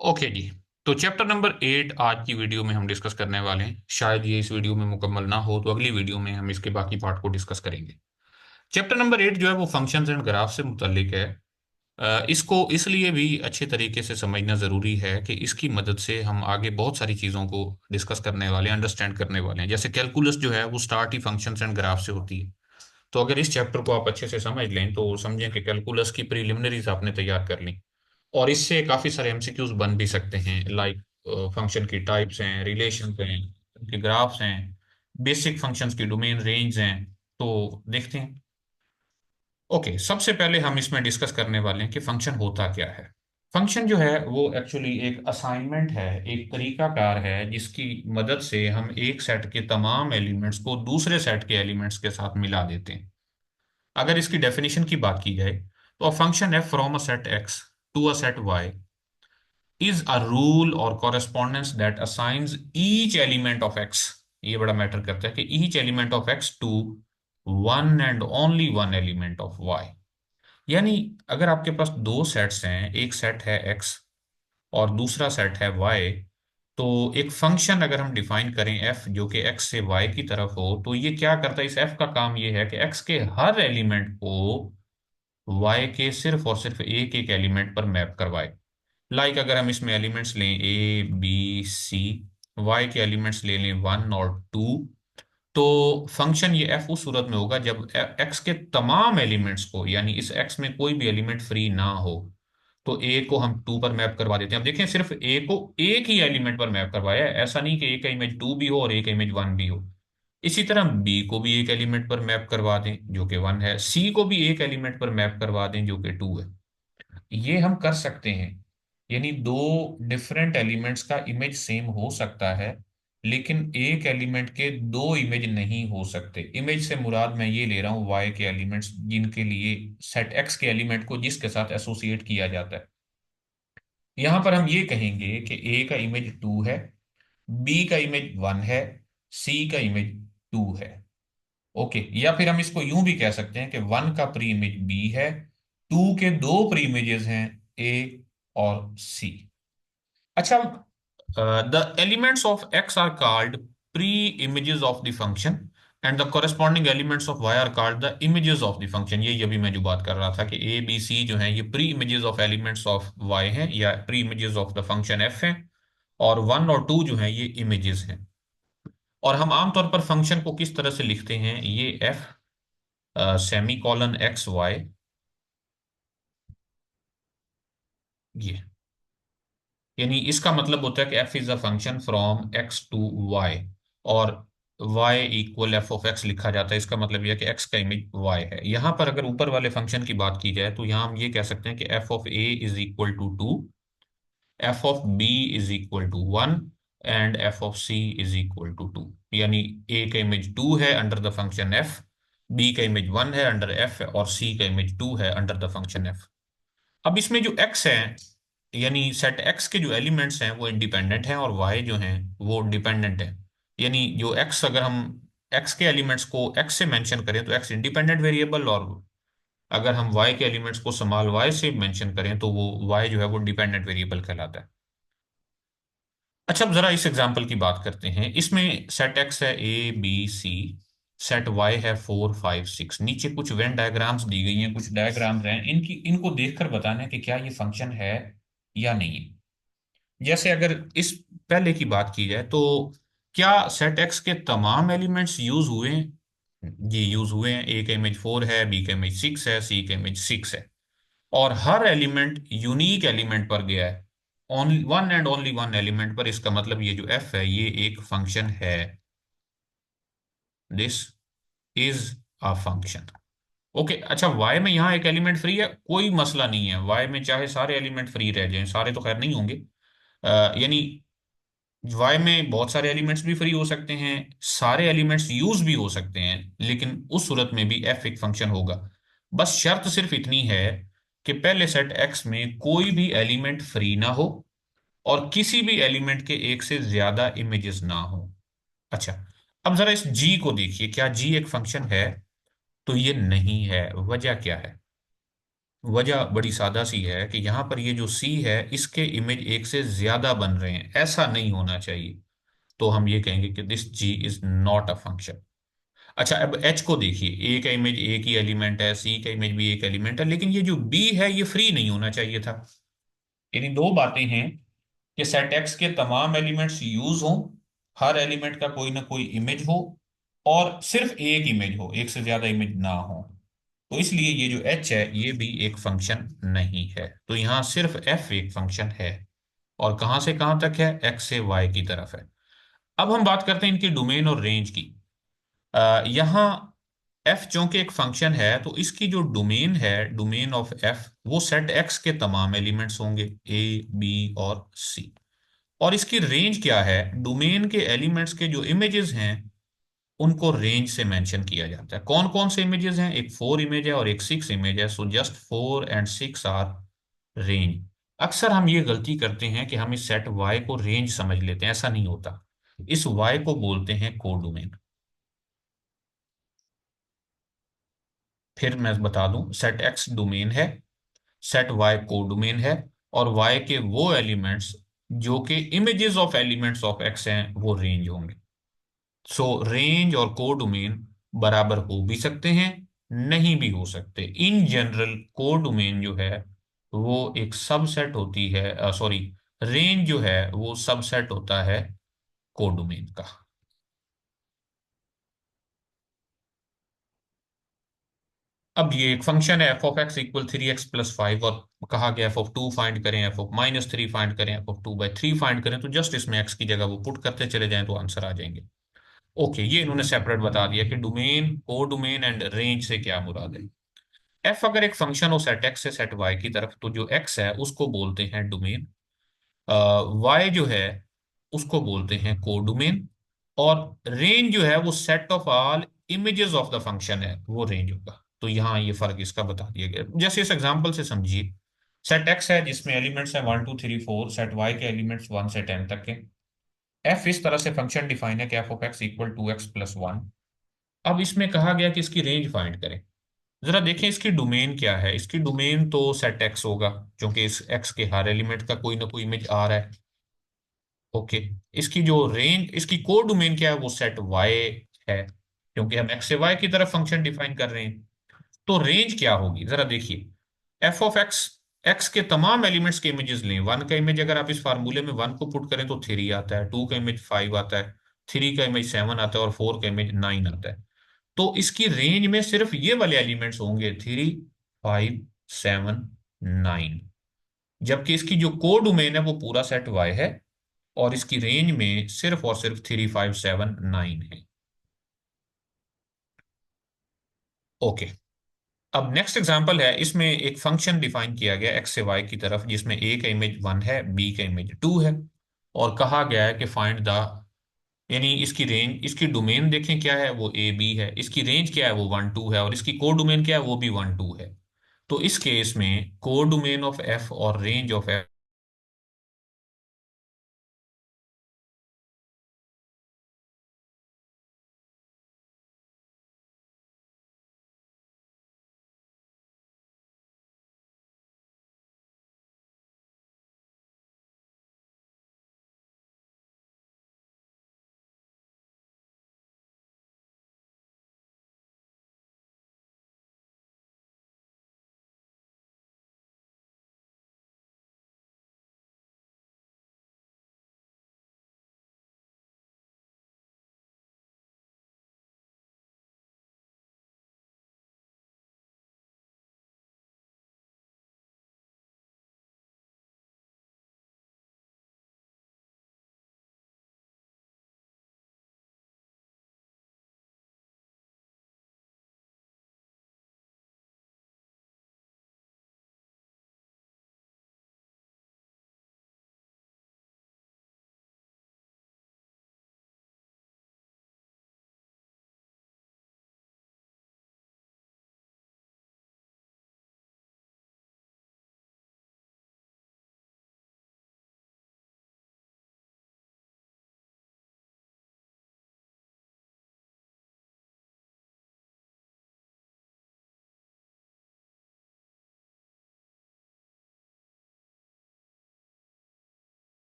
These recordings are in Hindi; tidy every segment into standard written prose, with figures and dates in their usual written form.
ओके जी। तो चैप्टर नंबर 8 आज की वीडियो में हम डिस्कस करने वाले हैं। शायद ये इस वीडियो में मुकम्मल ना हो तो अगली वीडियो में हम इसके बाकी पार्ट को डिस्कस करेंगे। चैप्टर नंबर 8 जो है वो फंक्शंस एंड ग्राफ से मुतल्लिक है। इसको इसलिए भी अच्छे तरीके से समझना ज़रूरी है कि इसकी मदद से हम आगे बहुत सारी चीज़ों को डिस्कस करने वाले हैं, अंडरस्टैंड करने वाले हैं। जैसे कैलकुलस जो है वो start he functions and graph से होती है। तो अगर इस चैप्टर को आप अच्छे से समझ लें तो समझें कि कैलकुलस की प्रीलिमिनरीज आपने तैयार कर ली और इससे काफ़ी सारे एमसीक्यूज बन भी सकते हैं। लाइक फंक्शन की टाइप्स हैं, रिलेशंस हैं, उनके ग्राफ्स हैं, बेसिक फंक्शंस की डोमेन रेंज हैं। तो देखते हैं। ओके, सबसे पहले हम इसमें डिस्कस करने वाले हैं कि फंक्शन होता क्या है। फंक्शन जो है वो एक्चुअली एक असाइनमेंट है, एक तरीकाकार है जिसकी मदद से हम एक सेट के तमाम एलिमेंट्स को दूसरे सेट के एलिमेंट्स के साथ मिला देते हैं। अगर इसकी डेफिनेशन की बात की जाए तो अ फंक्शन है from a set X to a set Y is a rule or correspondence that assigns each element of x। ये बड़ा मैटर करता है कि each element of x to one and only one element of y। यानी अगर आपके पास दो सेट्स हैं, एक सेट है x और दूसरा सेट है y, तो एक फंक्शन अगर हम डिफाइन करें f जो कि x से y की तरफ हो तो ये क्या करता है, इस f का काम ये है कि x के हर एलिमेंट को y के सिर्फ और सिर्फ एक एक एलिमेंट पर मैप करवाए। अगर हम इसमें एलिमेंट्स लें ए बी सी, वाई के एलिमेंट्स ले लें 1 और 2, तो फंक्शन ये एफ उस सूरत में होगा जब एक्स के तमाम एलिमेंट्स को, यानी इस एक्स में कोई भी एलिमेंट फ्री ना हो, तो ए को हम 2 पर मैप करवा देते हैं। अब देखें, सिर्फ ए को एक ही एलिमेंट पर मैप करवाया है, ऐसा नहीं कि ए का इमेज 2 भी हो और ए का इमेज 1 भी हो। इसी तरह बी को भी एक एलिमेंट पर मैप करवा दें जो कि 1 है, सी को भी एक एलिमेंट पर मैप करवा दें जो कि 2 है। ये हम कर सकते हैं। यानी दो डिफरेंट एलिमेंट्स का इमेज सेम हो सकता है, लेकिन एक एलिमेंट के दो इमेज नहीं हो सकते। इमेज से मुराद मैं ये ले रहा हूँ वाई के एलिमेंट्स जिनके लिए सेट एक्स के एलिमेंट को जिसके साथ एसोसिएट किया जाता है। यहां पर हम ये कहेंगे कि ए का इमेज 2 है, बी का इमेज 1 है, सी का इमेज 2 है। ओके, या फिर हम इसको यूं भी कह सकते हैं कि 1 का प्री इमेज बी है, 2 के दो प्री इमेजेस हैं, ए और सी। अच्छा, the elements of X are called pre images of the function and the corresponding elements of Y are called the images of the function. ये अभी मैं जो बात कर रहा था कि ए बी सी जो है ये pre images of elements of Y हैं या pre images of the function F हैं, और 1 और 2 जो है ये इमेजेस हैं। और हम आमतौर पर फंक्शन को किस तरह से लिखते हैं, ये F semicolon X Y, ये यानी इसका मतलब होता है कि F is a function from X to Y, और y equal F of X लिखा जाता है। इसका मतलब यह है कि x का इमेज y है। यहाँ पर अगर ऊपर वाले फंक्शन की बात की जाए तो यहाँ हम ये कह सकते हैं कि F of A is equal to 2, F of B is equal to 1 and F of C is equal to 2। यानी a का इमेज 2 है under the function f, b का इमेज 1 है अंडर f और c का इमेज 2 है अंडर द फंक्शन f। अब इसमें जो x है, यानी सेट x के जो एलिमेंट्स हैं वो इंडिपेंडेंट हैं और y जो हैं वो डिपेंडेंट हैं। यानी जो x, अगर हम x के एलिमेंट्स को x से मेंशन करें तो x इंडिपेंडेंट वेरिएबल, और अगर हम y के एलिमेंट्स को स्मॉल y से मेंशन करें तो वो y जो है वो डिपेंडेंट वेरिएबल कहलाता है। अच्छा, अब जरा इस एग्जांपल की बात करते हैं। इसमें सेट x है A B C, set y है 4 5 6। नीचे कुछ वेन डायग्राम्स दी गई हैं, कुछ डायग्राम्स हैं, इनको देखकर बताना है कि क्या ये फंक्शन है या नहीं है। जैसे अगर इस पहले की बात की जाए तो क्या सेट एक्स के तमाम एलिमेंट्स यूज हुए हैं? ये यूज हुए हैं। ए का इमेज 4 है, बी का इमेज 6 है, सी का इमेज 6 है, और हर एलिमेंट यूनिक एलिमेंट पर गया है, only one and only one element पर। इसका मतलब ये जो एफ है ये एक फंक्शन है। This is a function. Okay, अच्छा, वाई में यहाँ एक एलिमेंट फ्री है, कोई मसला नहीं है। वाई में चाहे सारे एलिमेंट फ्री रह जाएं, सारे तो खैर नहीं होंगे, यानी वाई में बहुत सारे एलिमेंट्स भी फ्री हो सकते हैं, सारे एलिमेंट्स यूज भी हो सकते हैं, लेकिन उस सूरत में भी एफ एक फंक्शन होगा। बस शर्त सिर्फ इतनी है कि पहले सेट एक्स में कोई भी एलिमेंट फ्री ना हो और किसी भी एलिमेंट के एक से ज्यादा इमेजेस ना हो। अच्छा, अब जरा इस जी को देखिए, क्या जी एक फंक्शन है? तो ये नहीं है। वजह क्या है? वजह बड़ी सादा सी है कि यहाँ पर ये जो सी है इसके इमेज एक से ज्यादा बन रहे हैं, ऐसा नहीं होना चाहिए। तो हम ये कहेंगे कि this G is not a function. अच्छा, अब एच को देखिए, ए का इमेज एक ही एलिमेंट है, सी का इमेज भी एक एलिमेंट है, लेकिन ये जो बी है ये फ्री नहीं होना चाहिए था। यानी दो बातें हैं कि सेट एक्स के तमाम एलिमेंट्स यूज हों, हर एलिमेंट का कोई ना कोई इमेज हो, और सिर्फ एक इमेज हो, एक से ज्यादा इमेज ना हो। तो इसलिए ये जो एच है ये भी एक फंक्शन नहीं है। तो यहाँ सिर्फ एफ एक फंक्शन है, और कहां से कहां तक है, एक्स से वाई की तरफ है। अब हम बात करते हैं इनकी डोमेन और रेंज की। यहाँ एफ चूंकि एक फंक्शन है तो इसकी जो डोमेन है, डोमेन ऑफ एफ, वो सेट एक्स के तमाम एलिमेंट्स होंगे, ए बी और सी। और इसकी रेंज क्या है, डोमेन के एलिमेंट्स के जो इमेजेस हैं उनको रेंज से मेंशन किया जाता है। कौन कौन से इमेजेस हैं, एक 4 इमेज है और एक 6 इमेज है, सो जस्ट 4 और 6 आर रेंज। अक्सर हम ये गलती करते हैं कि हम इस सेट वाई को रेंज समझ लेते हैं, ऐसा नहीं होता। इस वाई को बोलते हैं कोडोमेन। फिर मैं बता दूं, सेट एक्स डोमेन है, सेट वाई कोडोमेन है, और वाई के वो एलिमेंट्स जो कि images of elements of x हैं वो रेंज होंगे। सो रेंज और कोडोमेन बराबर हो भी सकते हैं, नहीं भी हो सकते। इन जनरल कोडोमेन जो है वो एक सबसेट होती है, सॉरी, रेंज जो है वो सबसेट होता है कोडोमेन का। अब ये एक फंक्शन है F of X equal 3x + 5, और कहा गया एफ ऑफ 2 फाइंड करें, एफ ऑफ -3 फाइंड करें, एफ ऑफ 2/3 फाइंड करें। तो जस्ट इसमें एक्स की जगह वो पुट करते चले जाएं तो आंसर आ जाएंगे। ओके, ये इन्होंने सेपरेट बता दिया कि डोमेन, को डोमेन एंड रेंज से क्या मुराद है। एफ अगर एक फंक्शन हो सेट एक्स से सेट वाई की तरफ, तो जो एक्स है उसको बोलते हैं डोमेन, वाई जो है उसको बोलते हैं कोडोमेन, और रेंज जो है वो set of all images of the function है, वो रेंज होगा। तो यहाँ ये फर्क इसका बता दिया गया। जैसे इस एग्जांपल से समझिए, सेट एक्स है जिसमें एलिमेंट्स है 1 2 3 4, सेट वाई के एलिमेंट्स 1 से 10 तक के। एफ इस तरह से फंक्शन डिफाइन है कि F of X equal 2x + 1। अब इसमें कहा गया कि इसकी रेंज फाइंड करें। जरा देखें इसकी डोमेन क्या है, इसकी डोमेन तो सेट एक्स होगा, क्योंकि इस एक्स के हर एलिमेंट का कोई ना कोई इमेज आ रहा है। ओके, इसकी जो रेंज, इसकी कोड डोमेन क्या है, वो सेट वाई है, क्योंकि हम एक्स से वाई की तरफ फंक्शन डिफाइन कर रहे हैं। तो रेंज क्या होगी, जरा देखिए। एफ ऑफ एक्स, एक्स के तमाम एलिमेंट्स के इमेजेस लें। वन का इमेज अगर आप इस फार्मूले में वन को पुट करें तो 3 आता है, टू का इमेज 5 आता है, थ्री का इमेज 7 आता है, और 4 का इमेज 9 आता है। तो इसकी रेंज में सिर्फ ये वाले एलिमेंट्स होंगे, 3 5 7 9। जबकि इसकी जो कोड डोमेन है वो पूरा सेट वाई है, और इसकी रेंज में सिर्फ और सिर्फ 3 5 7 9 है। ओके, अब नेक्स्ट एग्जांपल है, इसमें एक फंक्शन डिफाइन किया गया एक्स से वाई की तरफ, जिसमें ए का इमेज 1 है, बी का इमेज 2 है, और कहा गया है कि फाइंड द, यानी इसकी रेंज, इसकी डोमेन देखें क्या है, वो ए बी है, इसकी रेंज क्या है, वो 1 2 है, और इसकी कोड डोमेन क्या है, वो भी 1 2 है। तो इस केस में कोड डोमेन ऑफ एफ और रेंज ऑफ एफ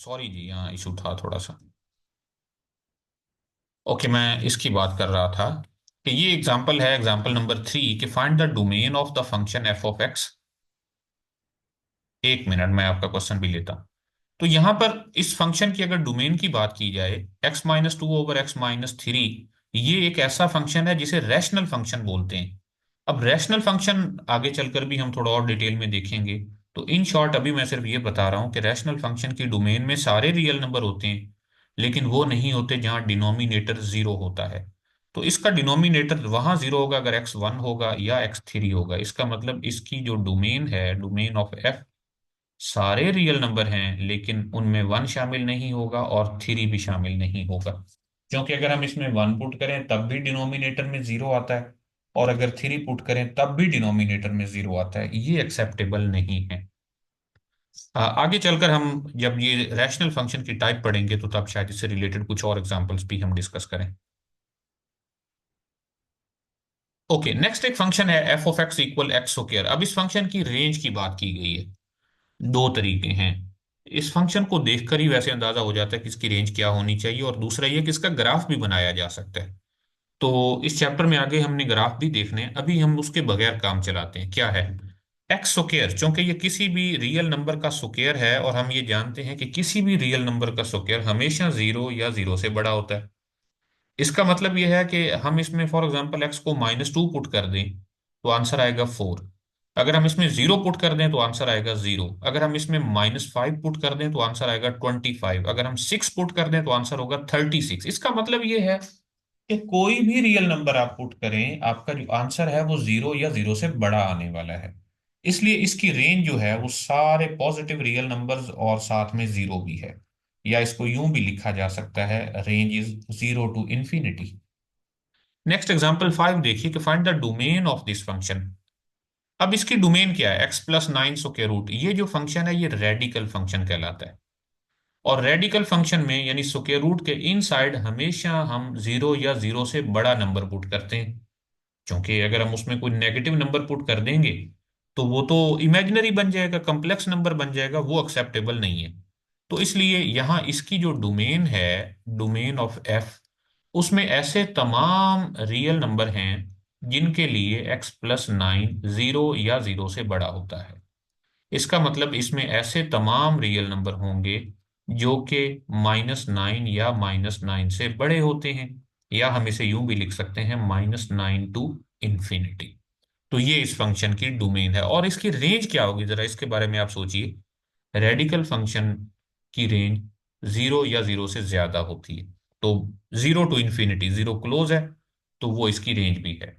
सॉरी जी, यहाँ इशू था थोड़ा सा। ओके, मैं इसकी बात कर रहा था कि ये एग्जांपल है, एग्जांपल नंबर 3, कि find the domain of the function F of x. एक मिनट, मैं आपका क्वेश्चन भी लेता हूं। तो यहां पर इस फंक्शन की अगर डोमेन की बात की जाए, x-2/x-3, ये एक ऐसा फंक्शन है जिसे रैशनल फंक्शन बोलते हैं। अब रैशनल फंक्शन आगे चलकर भी हम थोड़ा और डिटेल में देखेंगे। तो इन शॉर्ट अभी मैं सिर्फ ये बता रहा हूं कि रैशनल फंक्शन की डोमेन में सारे रियल नंबर होते हैं, लेकिन वो नहीं होते जहां डिनोमिनेटर जीरो होता है। तो इसका डिनोमिनेटर वहां जीरो होगा अगर x1 होगा या x3 होगा। इसका मतलब इसकी जो डोमेन है, डोमेन ऑफ f, सारे रियल नंबर हैं लेकिन उनमें वन शामिल नहीं होगा और थ्री भी शामिल नहीं होगा। क्योंकि अगर हम इसमें वन पुट करें तब भी डिनोमिनेटर में जीरो आता है, और अगर थ्री पुट करें तब भी डिनोमिनेटर में जीरो आता है। ये एक्सेप्टेबल नहीं है। आगे चलकर हम जब ये रैशनल फंक्शन की टाइप पढ़ेंगे तो तब शायद इससे रिलेटेड कुछ और एग्जांपल्स भी हम डिस्कस करें। ओके, नेक्स्ट एक फंक्शन है F of X equal x square. अब इस फंक्शन की रेंज की बात की गई है। दो तरीके हैं। इस फंक्शन को देखकर ही वैसे अंदाजा हो जाता है कि इसकी रेंज क्या होनी चाहिए, और दूसरा ये कि इसका ग्राफ भी बनाया जा सकता है। तो इस चैप्टर में आगे हमने ग्राफ भी देखने हैं, अभी हम उसके बगैर काम चलाते हैं। क्या है एक्स स्क्वायर? क्योंकि ये किसी भी रियल नंबर का स्क्वायर है, और हम ये जानते हैं कि किसी भी रियल नंबर का स्क्वायर हमेशा जीरो या जीरो से बड़ा होता है। इसका मतलब यह है कि हम इसमें फॉर एग्जांपल एक्स को -2 पुट कर दें तो आंसर आएगा 4। अगर हम इसमें जीरो पुट कर दें तो आंसर आएगा 0। अगर हम इसमें -5 पुट कर दें तो आंसर आएगा 25। अगर हम 6 पुट कर दें तो आंसर होगा 36। इसका मतलब ये है कि कोई भी रियल नंबर आप पुट करें, आपका जो आंसर है वो जीरो या जीरो से बड़ा आने वाला है। इसलिए इसकी रेंज जो है वो सारे पॉजिटिव रियल नंबर्स और साथ में जीरो भी है। या इसको यूं भी लिखा जा सकता है, range is zero to infinity. Next example 5 देखिए कि find the domain of this function. अब इसकी डोमेन क्या है? x+9 square root. ये जो फंक्शन है ये रेडिकल फंक्शन कहलाता है। और रेडिकल फंक्शन में यानी स्क्वायर रूट के इन साइड हमेशा हम जीरो या जीरो से बड़ा नंबर पुट करते हैं। क्योंकि अगर हम उसमें कोई नेगेटिव नंबर पुट कर देंगे तो वो तो इमेजिनरी बन जाएगा, कम्प्लेक्स नंबर बन जाएगा, वो एक्सेप्टेबल नहीं है। तो इसलिए यहाँ इसकी जो डोमेन है, डोमेन ऑफ एफ, उसमें ऐसे तमाम रियल नंबर हैं जिनके लिए x+9 जीरो या जीरो से बड़ा होता है। इसका मतलब इसमें ऐसे तमाम रियल नंबर होंगे जो कि -9 या -9 से बड़े होते हैं। या हम इसे यूं भी लिख सकते हैं -9 टू इंफिनिटी। तो ये इस फंक्शन की डोमेन है। और इसकी रेंज क्या होगी, जरा इसके बारे में आप सोचिए। रेडिकल फंक्शन की रेंज जीरो या जीरो से ज्यादा होती है। तो zero to infinity, zero close है, तो वो इसकी रेंज भी है।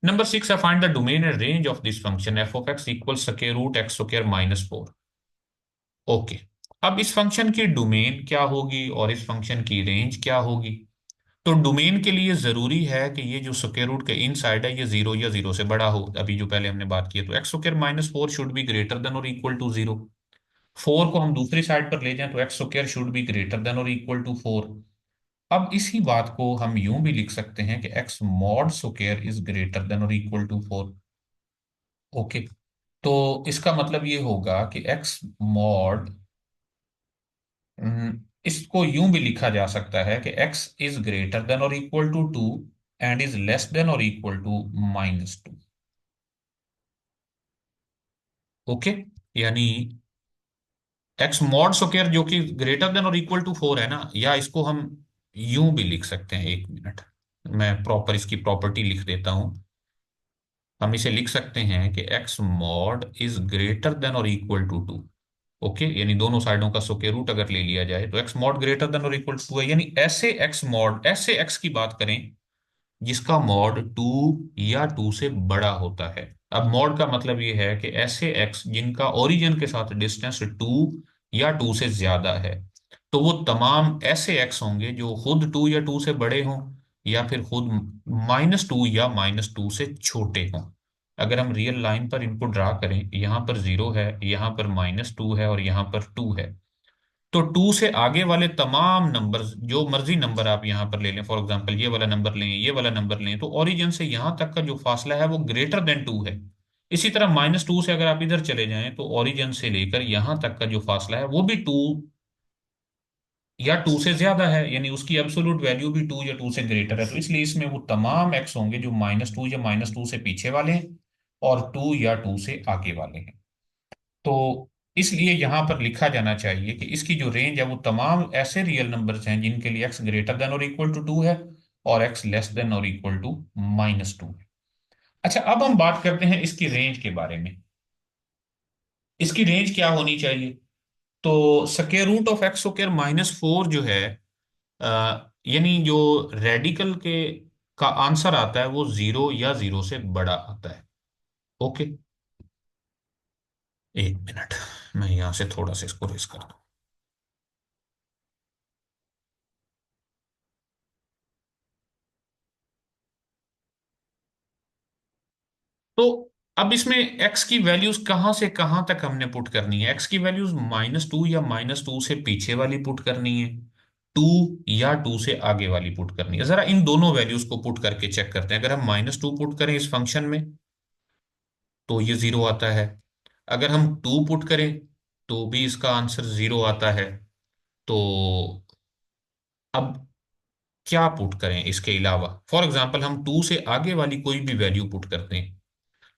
नंबर 6 है find the domain and range of this function F of X equal square root X square -4। Okay, अब इस फंक्शन की डोमेन क्या होगी और इस फंक्शन की रेंज क्या होगी? तो डोमेन के लिए जरूरी है कि ये जो स्क्वायर रूट के इन साइड है ये जीरो या जीरो से बड़ा हो। अभी जो पहले हमने बात की है, तो x square -4 should be greater than और इक्वल टू 0। 4 को हम दूसरी साइड पर ले जाएं तो x square should be greater than और इक्वल टू 4। अब इसी बात को हम यूं भी लिख सकते हैं कि x mod square is greater than और इक्वल टू 4। ओके, तो इसका मतलब ये होगा कि एक्स मॉड, इसको यूं भी लिखा जा सकता है कि x इज ग्रेटर देन और equal to 2 and is less than और इक्वल टू -2। ओके, यानी x मॉड स्क्वायर जो कि ग्रेटर देन और इक्वल टू 4 है ना, या इसको हम यूं भी लिख सकते हैं। एक मिनट, मैं प्रॉपर इसकी प्रॉपर्टी लिख देता हूं। हम इसे लिख सकते हैं कि x mod is greater than और इक्वल टू 2। ओके, यानी दोनों साइडों का स्क्वायर रूट अगर ले लिया जाए तो x मॉड ग्रेटर देन और इक्वल टू 2 है। यानी ऐसे x मॉड, ऐसे x की बात करें जिसका मॉड 2 या 2 से बड़ा होता है। अब मॉड का मतलब ये है कि ऐसे x जिनका ओरिजिन के साथ डिस्टेंस 2 या 2 से ज्यादा है। तो वो तमाम ऐसे x होंगे जो खुद 2 या 2 से बड़े हों, या फिर खुद -2 या -2 से छोटे हों। अगर हम रियल लाइन पर इनको ड्रा करें, यहाँ पर 0 है, यहाँ पर -2 है और यहाँ पर 2 है। तो 2 से आगे वाले तमाम नंबर, जो मर्जी नंबर आप यहां पर ले लें, फॉर एग्जांपल ये वाला नंबर लें, ये वाला नंबर लें, तो ओरिजिन से यहां तक का जो फासला है वो ग्रेटर देन 2 है। इसी तरह -2 से अगर आप इधर चले जाएं तो ओरिजिन से लेकर यहां तक का जो फासला है वो भी 2 या टू से ज्यादा है, यानी उसकी एब्सोल्यूट वैल्यू भी टू या टू से ग्रेटर है, तो इसलिए इसमें वो तमाम एक्स होंगे जो माइनस टू या माइनस टू से पीछे वाले हैं और टू या टू से आगे वाले हैं। तो इसलिए यहां पर लिखा जाना चाहिए कि इसकी जो रेंज है वो तमाम ऐसे रियल नंबर्स हैं जिनके लिए एक्स ग्रेटर देन और इक्वल टू टू है और एक्स लेस देन और इक्वल टू माइनस टू है। अच्छा, अब हम बात करते हैं इसकी रेंज के बारे में। इसकी रेंज क्या होनी चाहिए? तो square root of X square minus four जो है, यानी जो रेडिकल के का आंसर आता है वो जीरो या जीरो से बड़ा आता है। ओके, एक मिनट, मैं यहां से थोड़ा सा इसको रेस कर दूं। तो अब इसमें एक्स की वैल्यूज कहां से कहां तक हमने पुट करनी है? एक्स की वैल्यूज माइनस टू या माइनस टू से पीछे वाली पुट करनी है, टू या टू से आगे वाली पुट करनी है। जरा इन दोनों वैल्यूज को पुट करके चेक करते हैं। अगर हम माइनस टू पुट करें इस फंक्शन में तो ये जीरो आता है। अगर हम टू पुट करें तो भी इसका आंसर जीरो आता है। तो अब क्या पुट करें इसके अलावा? फॉर एग्जाम्पल हम टू से आगे वाली कोई भी वैल्यू पुट करते हैं।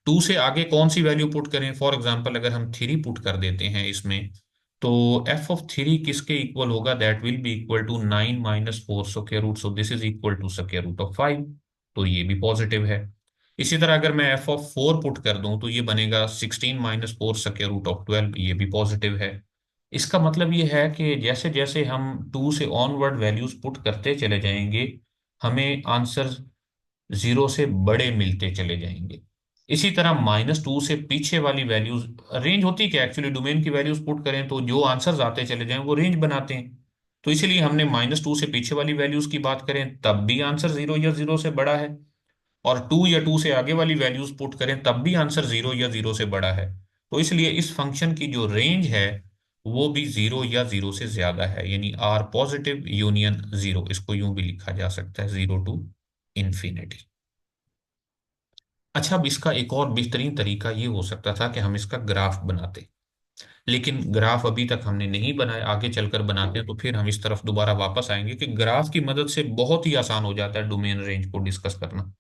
टू से आगे कौन सी वैल्यू पुट करें? फॉर एग्जाम्पल अगर हम थ्री पुट कर देते हैं इसमें, तो एफ ऑफ थ्री किसके इक्वल होगा? That will be equal to nine minus four square root, so this is equal to square root of five. तो ये भी पॉजिटिव है। इसी तरह अगर मैं एफ ऑफ फोर पुट कर दूं तो ये बनेगा sixteen minus four square root of twelve, ये भी पॉजिटिव है। इसका मतलब ये है कि जैसे जैसे हम टू से ऑनवर्ड वैल्यूज पुट करते चले जाएंगे, हमें आंसर जीरो से बड़े मिलते चले जाएंगे। इसी तरह माइनस टू से पीछे वाली वैल्यूज, रेंज होती क्या एक्चुअली, डोमेन की वैल्यूज पुट करें तो जो आंसर्स आते चले जाएं वो रेंज बनाते हैं। तो इसीलिए हमने माइनस टू से पीछे वाली वैल्यूज की बात करें तब भी आंसर जीरो या जीरो से बड़ा है, और टू या टू से आगे वाली वैल्यूज पुट करें तब भी आंसर जीरो या जीरो से बड़ा है। तो इसलिए इस फंक्शन की जो रेंज है वो भी जीरो या जीरो से ज्यादा है, यानी आर पॉजिटिव यूनियन जीरो, इसको यूं भी लिखा जा सकता है, जीरो टू इंफिनिटी। अच्छा, अब इसका एक और बेहतरीन तरीका ये हो सकता था कि हम इसका ग्राफ बनाते, लेकिन ग्राफ अभी तक हमने नहीं बनाया। आगे चलकर बनाते हैं तो फिर हम इस तरफ दोबारा वापस आएंगे कि ग्राफ की मदद से बहुत ही आसान हो जाता है डोमेन रेंज को डिस्कस करना।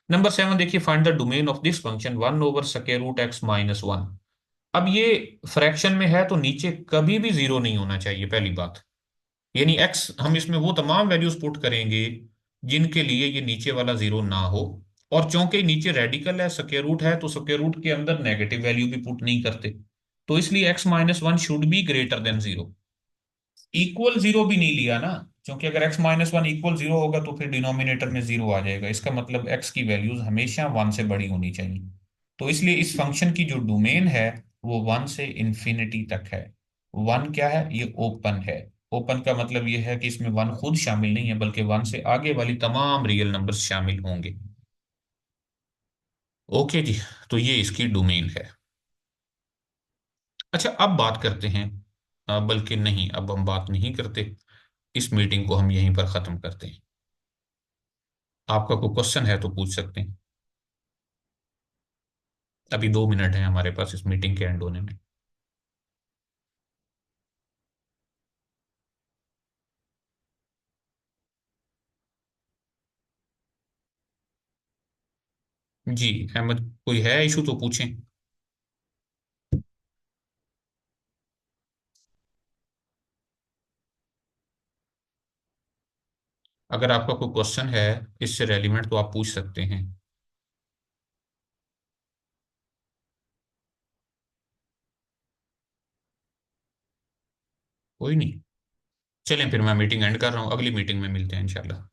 नंबर सेवन देखिए, find the domain of this function one over square root X minus one. अब ये फ्रैक्शन में है तो नीचे कभी भी जीरो नहीं होना चाहिए, पहली बात। यानी एक्स, हम इसमें वो तमाम वैल्यूज पुट करेंगे जिनके लिए ये नीचे वाला जीरो ना हो। और चूंकि नीचे रेडिकल है, स्क्वायर रूट है, तो स्क्वायर रूट के अंदर नेगेटिव वैल्यू भी पुट नहीं करते। तो इसलिए x minus one should be greater than zero. Equal zero भी नहीं लिया ना, क्योंकि अगर x minus one equal zero होगा तो फिर डिनोमिनेटर में जीरो आ जाएगा। इसका मतलब x की वैल्यूज हमेशा वन से बड़ी होनी चाहिए। तो इसलिए इस फंक्शन की जो डोमेन है वो वन से इंफिनिटी तक है। वन क्या है? ये ओपन है। ओपन का मतलब ये है कि इसमें वन खुद शामिल नहीं है, बल्कि वन से आगे वाली तमाम रियल नंबर्स शामिल होंगे। ओके जी, तो ये इसकी डोमेन है। अच्छा, अब बात करते हैं, बल्कि नहीं, अब हम बात नहीं करते, इस मीटिंग को हम यहीं पर ख़त्म करते हैं। आपका कोई क्वेश्चन है तो पूछ सकते हैं। अभी 2 मिनट है हमारे पास इस मीटिंग के एंड होने में। जी अहमद, कोई है इशू तो पूछें। अगर आपका कोई क्वेश्चन है इससे रेलिवेंट तो आप पूछ सकते हैं। कोई नहीं, चलें फिर मैं मीटिंग एंड कर रहा हूँ, अगली मीटिंग में मिलते हैं इंशाल्लाह।